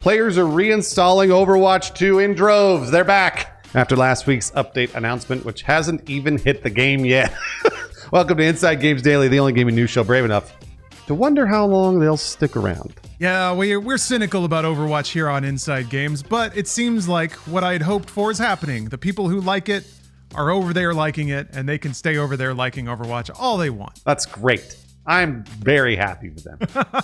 Players are reinstalling Overwatch 2 in droves. They're back after last week's update announcement, which hasn't even hit the game yet. Welcome to Inside Games Daily, the only gaming news show brave enough to wonder how long they'll stick around. Yeah, we're cynical about Overwatch here on Inside Games, but it seems like what I had hoped for is happening. The people who like it are over there liking it, and they can stay over there liking Overwatch all they want. That's great. I'm very happy with them.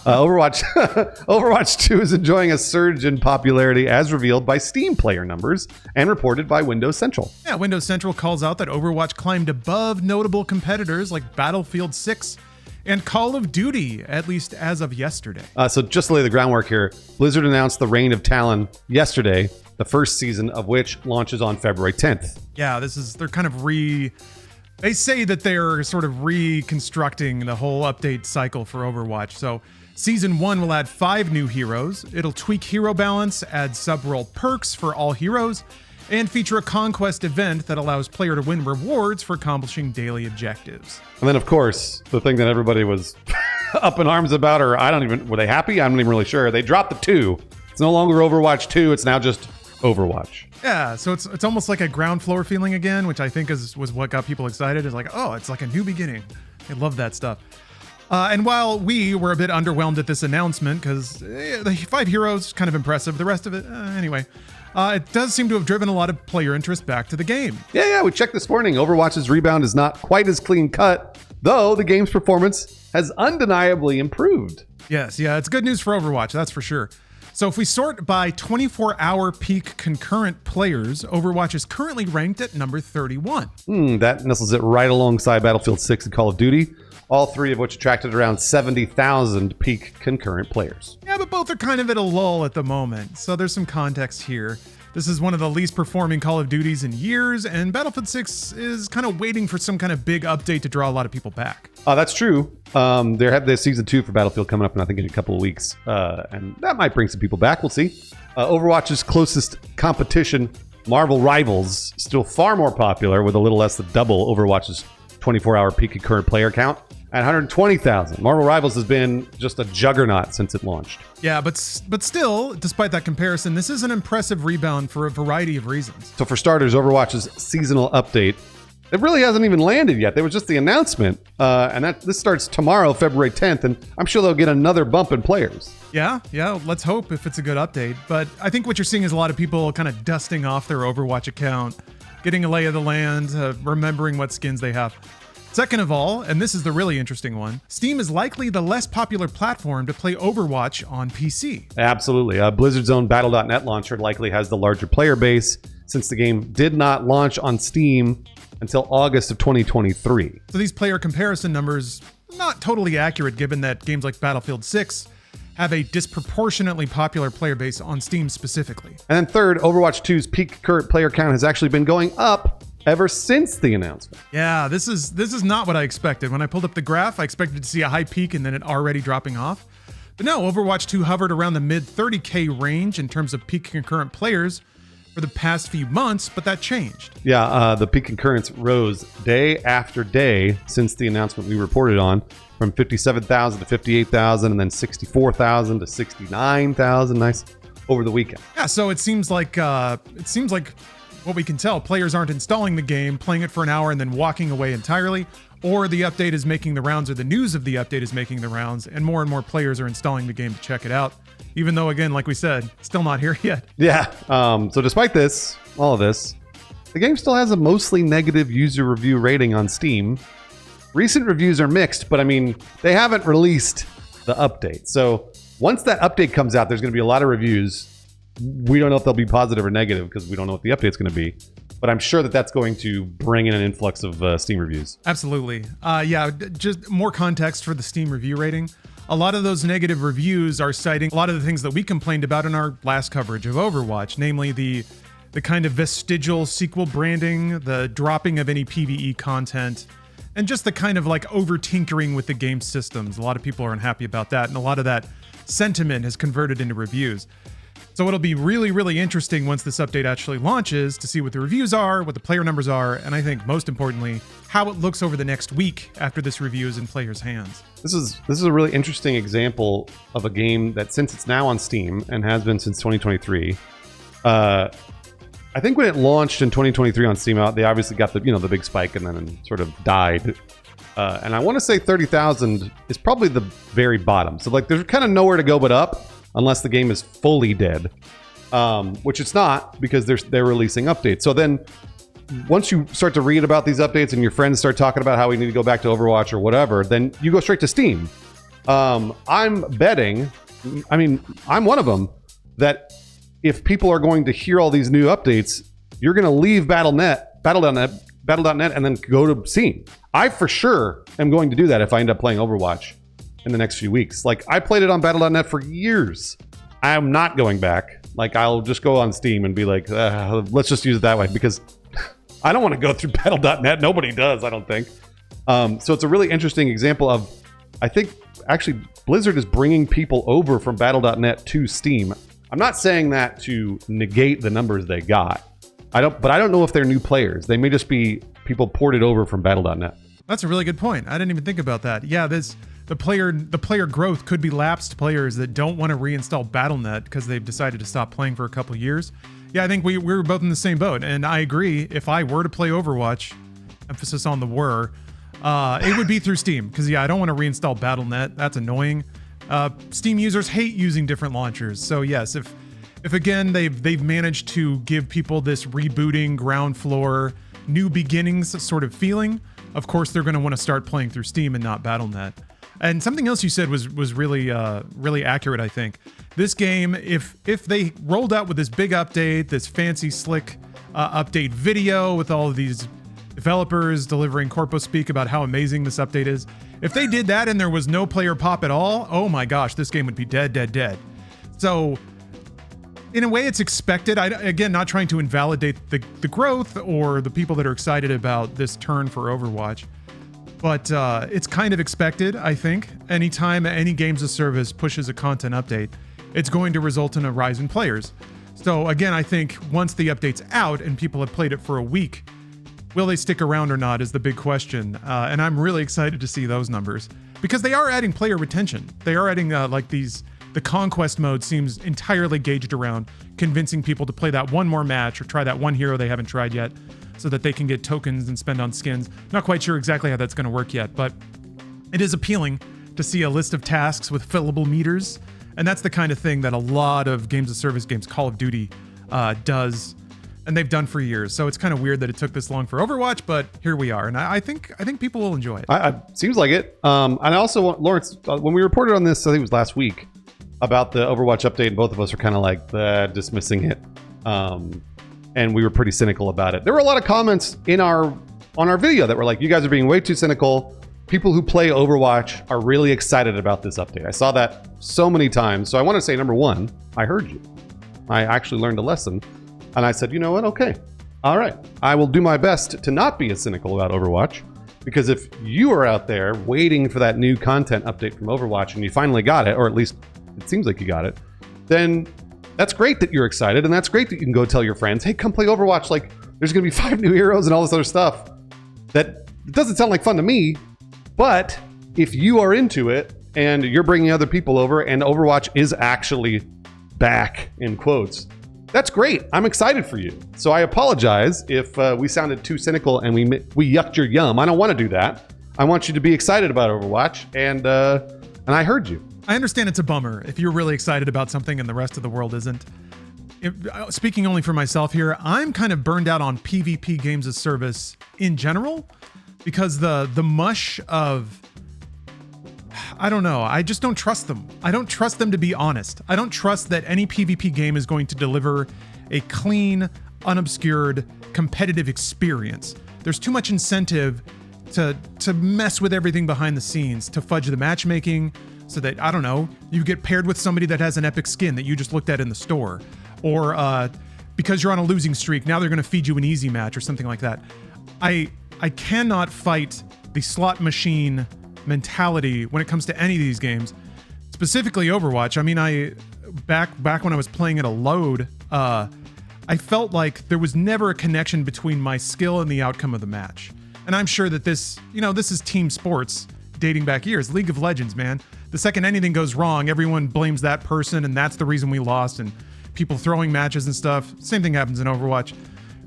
Overwatch 2 is enjoying a surge in popularity as revealed by Steam player numbers and reported by Windows Central. Yeah, Windows Central calls out that Overwatch climbed above notable competitors like Battlefield 6 and Call of Duty, at least as of yesterday. So just to lay the groundwork here, Blizzard announced the Reign of Talon yesterday, the first season of which launches on February 10th. Yeah, they're kind of they say that they're sort of reconstructing the whole update cycle for Overwatch. So season 1 will add 5 new heroes. It'll tweak hero balance, add sub-role perks for all heroes, and feature a conquest event that allows player to win rewards for accomplishing daily objectives. And then, of course, the thing that everybody was up in arms about, or were they happy? I'm not even really sure. They dropped the 2. It's no longer Overwatch 2. It's now just Overwatch. Yeah, so it's almost like a ground floor feeling again, which I think was what got people excited. It's like, oh, it's like a new beginning. I love that stuff. And while we were a bit underwhelmed at this announcement, because the 5 heroes, kind of impressive. The rest of it, anyway. It does seem to have driven a lot of player interest back to the game. Yeah, we checked this morning. Overwatch's rebound is not quite as clean cut, though the game's performance has undeniably improved. Yes, yeah, it's good news for Overwatch, that's for sure. So if we sort by 24-hour peak concurrent players, Overwatch is currently ranked at number 31. That nestles it right alongside Battlefield 6 and Call of Duty, all 3 of which attracted around 70,000 peak concurrent players. Yeah, but both are kind of at a lull at the moment, so there's some context here. This is one of the least performing Call of Duties in years, and Battlefield 6 is kind of waiting for some kind of big update to draw a lot of people back. That's true. They have the season 2 for Battlefield coming up, I think in a couple of weeks, and that might bring some people back. We'll see. Overwatch's closest competition, Marvel Rivals, still far more popular with a little less than double Overwatch's 24-hour peak concurrent player count at 120,000. Marvel Rivals has been just a juggernaut since it launched. Yeah, but still, despite that comparison, this is an impressive rebound for a variety of reasons. So for starters, Overwatch's seasonal update, it really hasn't even landed yet. There was just the announcement, and this starts tomorrow, February 10th, and I'm sure they'll get another bump in players. Yeah, let's hope if it's a good update. But I think what you're seeing is a lot of people kind of dusting off their Overwatch account, getting a lay of the land, remembering what skins they have. Second of all, and this is the really interesting one, Steam is likely the less popular platform to play Overwatch on PC. Absolutely. Blizzard's own Battle.net launcher likely has the larger player base since the game did not launch on Steam until August of 2023. So these player comparison numbers, not totally accurate given that games like Battlefield 6 have a disproportionately popular player base on Steam specifically. And then third, Overwatch 2's peak current player count has actually been going up ever since the announcement. Yeah, this is not what I expected. When I pulled up the graph, I expected to see a high peak and then it already dropping off. But no, Overwatch 2 hovered around the mid 30K range in terms of peak concurrent players for the past few months, but that changed. Yeah, the peak concurrence rose day after day since the announcement we reported on, from 57,000 to 58,000 and then 64,000 to 69,000. Nice over the weekend. Yeah, so it seems like what we can tell, players aren't installing the game, playing it for an hour, and then walking away entirely, or the update is making the rounds, or the news of the update is making the rounds, and more players are installing the game to check it out. Even though, again, like we said, still not here yet. Yeah, so despite all of this, the game still has a mostly negative user review rating on Steam. Recent reviews are mixed, but I mean, they haven't released the update. So once that update comes out, there's going to be a lot of reviews. We don't know if they'll be positive or negative because we don't know what the update's going to be. But I'm sure that that's going to bring in an influx of Steam reviews. Absolutely. Just more context for the Steam review rating. A lot of those negative reviews are citing a lot of the things that we complained about in our last coverage of Overwatch, namely the kind of vestigial sequel branding, the dropping of any PvE content, and just the kind of like over tinkering with the game systems. A lot of people are unhappy about that, and a lot of that sentiment has converted into reviews. So it'll be really, really interesting once this update actually launches to see what the reviews are, what the player numbers are, and I think most importantly, how it looks over the next week after this review is in players' hands. This is a really interesting example of a game that, since it's now on Steam and has been since 2023, I think when it launched in 2023 on Steam, they obviously got the big spike and then sort of died. And I want to say 30,000 is probably the very bottom. So like, there's kind of nowhere to go but up, unless the game is fully dead, which it's not, because they're releasing updates. So then, once you start to read about these updates and your friends start talking about how we need to go back to Overwatch or whatever, then you go straight to Steam. I'm betting, I'm one of them, that if people are going to hear all these new updates, you're going to leave Battle.net, and then go to Steam. I for sure am going to do that if I end up playing Overwatch in the next few weeks. Like, I played it on Battle.net for years. I'm not going back. Like, I'll just go on Steam and be like, let's just use it that way, because I don't want to go through Battle.net. Nobody does, I don't think. So it's a really interesting example of, I think, actually, Blizzard is bringing people over from Battle.net to Steam. I'm not saying that to negate the numbers they got. But I don't know if they're new players. They may just be people ported over from Battle.net. That's a really good point. I didn't even think about that. Yeah, the player growth could be lapsed players that don't want to reinstall Battle.net because they've decided to stop playing for a couple years. Yeah, I think we were both in the same boat, and I agree. If I were to play Overwatch, emphasis on the were, it would be through Steam, because I don't want to reinstall Battle.net. That's annoying. Steam users hate using different launchers, so yes, if again they've managed to give people this rebooting, ground floor, new beginnings sort of feeling, of course they're going to want to start playing through Steam and not Battle.net. And something else you said was really really accurate. I think this game, if they rolled out with this big update, this fancy slick update video with all of these developers delivering corpo speak about how amazing this update is, if they did that and there was no player pop at all, oh my gosh, this game would be dead. So in a way, it's expected. Again, not trying to invalidate the growth or the people that are excited about this turn for Overwatch, but it's kind of expected, I think. Anytime any games as service pushes a content update, it's going to result in a rise in players. So again, I think once the update's out and people have played it for a week, will they stick around or not is the big question. And I'm really excited to see those numbers, because they are adding player retention. They are adding the conquest mode seems entirely gauged around convincing people to play that one more match or try that one hero they haven't tried yet, so that they can get tokens and spend on skins. Not quite sure exactly how that's going to work yet, but it is appealing to see a list of tasks with fillable meters. And that's the kind of thing that a lot of games of service games, Call of Duty, does, and they've done for years. So it's kind of weird that it took this long for Overwatch, but here we are, and I think people will enjoy it. Seems like it. And I also want, Lawrence, when we reported on this, I think it was last week, about the Overwatch update, and both of us were kind of like dismissing it, and we were pretty cynical about it. There were a lot of comments on our video that were like, "You guys are being way too cynical. People who play Overwatch are really excited about this update." I saw that so many times. So I want to say, number one, I heard you. I actually learned a lesson, and I said, you know what? Okay, all right. I will do my best to not be as cynical about Overwatch, because if you are out there waiting for that new content update from Overwatch and you finally got it, or at least it seems like you got it, then that's great that you're excited, and that's great that you can go tell your friends, hey, come play Overwatch, like there's gonna be 5 new heroes and all this other stuff. That doesn't sound like fun to me, but if you are into it and you're bringing other people over and Overwatch is actually back, in quotes, that's great. I'm excited for you. So I apologize if we sounded too cynical and we yucked your yum. I don't want to do that. I want you to be excited about Overwatch, and I heard you. I understand it's a bummer if you're really excited about something and the rest of the world isn't. Speaking only for myself here, I'm kind of burned out on PvP games as service in general, because the mush of, I don't know, I just don't trust them. I don't trust them to be honest. I don't trust that any PvP game is going to deliver a clean, unobscured, competitive experience. There's too much incentive to mess with everything behind the scenes, to fudge the matchmaking, so that, I don't know, you get paired with somebody that has an epic skin that you just looked at in the store. Or because you're on a losing streak, now they're going to feed you an easy match or something like that. I cannot fight the slot machine mentality when it comes to any of these games, specifically Overwatch. I mean, back when I was playing at a load, I felt like there was never a connection between my skill and the outcome of the match. And I'm sure that this is team sports dating back years. League of Legends, man. The second anything goes wrong, everyone blames that person, and that's the reason we lost, and people throwing matches and stuff. Same thing happens in Overwatch.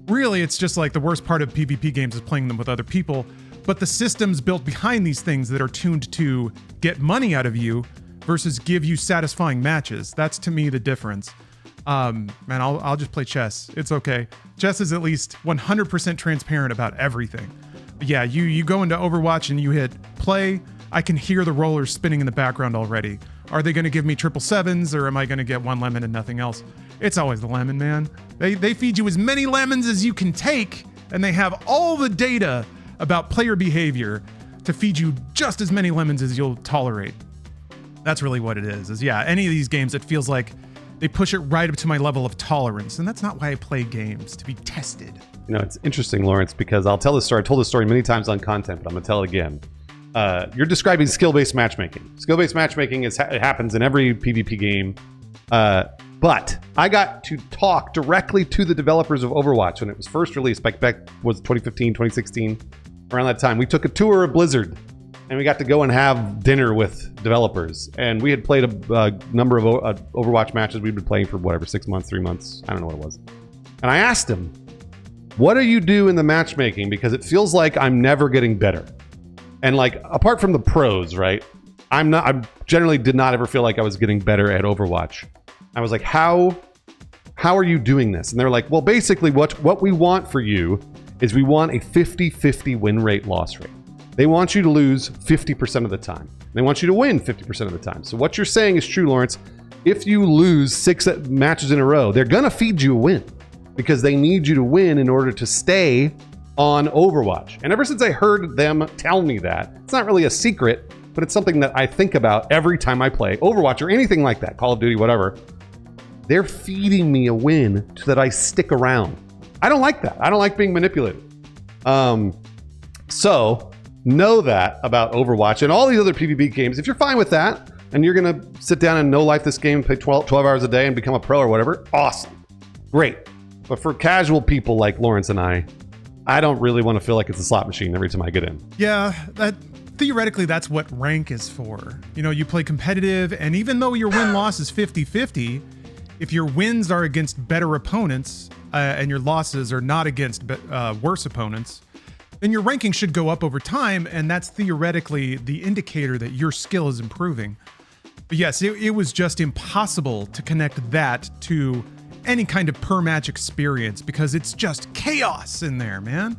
Really, it's just like the worst part of PvP games is playing them with other people. But the systems built behind these things that are tuned to get money out of you versus give you satisfying matches. That's, to me, the difference. Man, I'll just play chess. It's okay. Chess is at least 100% transparent about everything. But yeah, you go into Overwatch and you hit play, I can hear the rollers spinning in the background already. Are they going to give me 777s, or am I going to get one lemon and nothing else? It's always the lemon, man. They feed you as many lemons as you can take, and they have all the data about player behavior to feed you just as many lemons as you'll tolerate. That's really what it is yeah, any of these games, it feels like they push it right up to my level of tolerance, and that's not why I play games, to be tested. You know, it's interesting, Lawrence, because I'll tell this story. I told this story many times on content, but I'm going to tell it again. You're describing skill-based matchmaking. Skill-based matchmaking it happens in every PvP game. But I got to talk directly to the developers of Overwatch when it was first released back was 2015, 2016, around that time. We took a tour of Blizzard, and we got to go and have dinner with developers. And we had played a number of Overwatch matches. We'd been playing for whatever, 6 months, 3 months. I don't know what it was. And I asked them, what do you do in the matchmaking? Because it feels like I'm never getting better. And like, apart from the pros, right? I generally did not ever feel like I was getting better at Overwatch. I was like, how are you doing this? And they're like, well, basically what we want for you is we want a 50-50 win rate loss rate. They want you to lose 50% of the time. They want you to win 50% of the time. So what you're saying is true, Lawrence. If you lose 6 matches in a row, they're gonna feed you a win because they need you to win in order to stay on Overwatch. And ever since I heard them tell me that, it's not really a secret, but it's something that I think about every time I play Overwatch or anything like that, Call of Duty, whatever. They're feeding me a win so that I stick around. I don't like that. I don't like being manipulated. So know that about Overwatch and all these other PvP games. If you're fine with that and you're gonna sit down and no-life this game, play 12 hours a day and become a pro or whatever, awesome, great. But for casual people like Lawrence and I don't really want to feel like it's a slot machine every time I get in. Yeah, theoretically, that's what rank is for. You know, you play competitive, and even though your win-loss is 50-50, if your wins are against better opponents and your losses are not against worse opponents, then your ranking should go up over time, and that's theoretically the indicator that your skill is improving. But yes, it was just impossible to connect that to any kind of per-match experience because it's just chaos in there, man.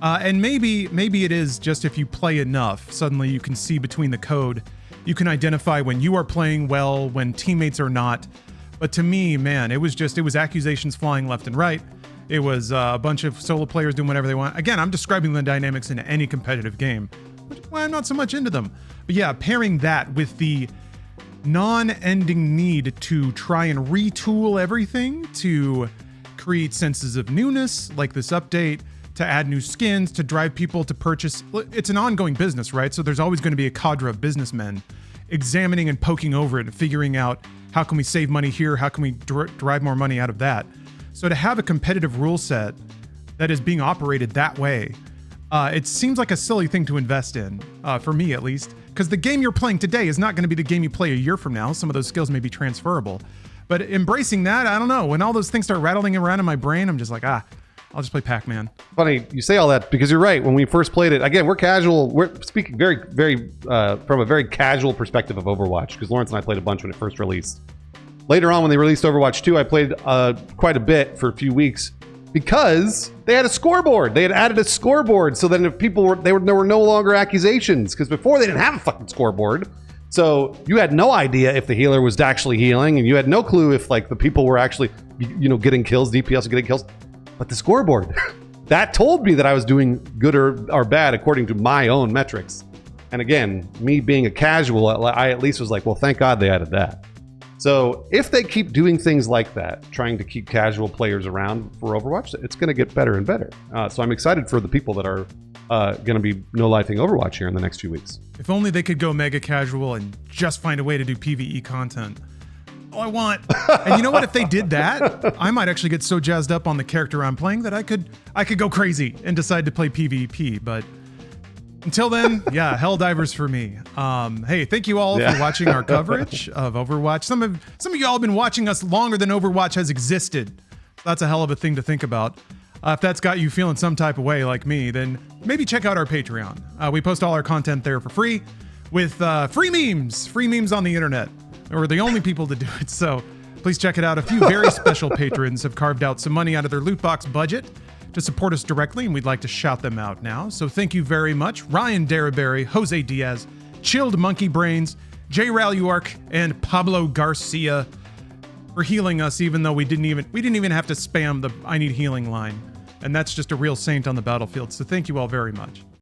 And maybe it is just if you play enough, suddenly you can see between the code. You can identify when you are playing well, when teammates are not. But to me, man, it was accusations flying left and right. It was a bunch of solo players doing whatever they want. Again, I'm describing the dynamics in any competitive game, which is why I'm not so much into them. But yeah, pairing that with the non-ending need to try and retool everything to create senses of newness, like this update, to add new skins, to drive people to purchase. It's an ongoing business, right? So there's always going to be a cadre of businessmen examining and poking over it and figuring out how can we save money here? How can we derive more money out of that? So to have a competitive rule set that is being operated that way, it seems like a silly thing to invest in, for me at least, because the game you're playing today is not going to be the game you play a year from now. Some of those skills may be transferable. But embracing that, I don't know. When all those things start rattling around in my brain, I'm just like, I'll just play Pac-Man. Funny you say all that because you're right. When we first played it, again, we're casual. We're speaking very, very from a very casual perspective of Overwatch because Lawrence and I played a bunch when it first released. Later on, when they released Overwatch 2, I played quite a bit for a few weeks because they had a scoreboard. They had added a scoreboard so that if people were, there were no longer accusations because before they didn't have a fucking scoreboard. So you had no idea if the healer was actually healing, and you had no clue if like the people were actually, getting kills, DPS getting kills. But the scoreboard, that told me that I was doing good or bad according to my own metrics. And again, me being a casual, I at least was like, well, thank God they added that. So if they keep doing things like that, trying to keep casual players around for Overwatch, it's going to get better and better. So I'm excited for the people that are going to be no-lifing Overwatch here in the next few weeks. If only they could go mega casual and just find a way to do PvE content. all I want. And you know what? If they did that, I might actually get so jazzed up on the character I'm playing that I could go crazy and decide to play PvP. But until then, yeah, Helldivers for me. Hey, thank you all for watching our coverage of Overwatch. Some of y'all have been watching us longer than Overwatch has existed. That's a hell of a thing to think about. If that's got you feeling some type of way like me, then maybe check out our Patreon. We post all our content there for free with free memes on the internet. We're the only people to do it, so please check it out. A few very special patrons have carved out some money out of their loot box budget to support us directly, and we'd like to shout them out now. So thank you very much, Ryan Daraberry, Jose Diaz, Chilled Monkey Brains, J. Raluark, and Pablo Garcia for healing us, even though we didn't even have to spam the "I need healing" line. And that's just a real saint on the battlefield. So thank you all very much.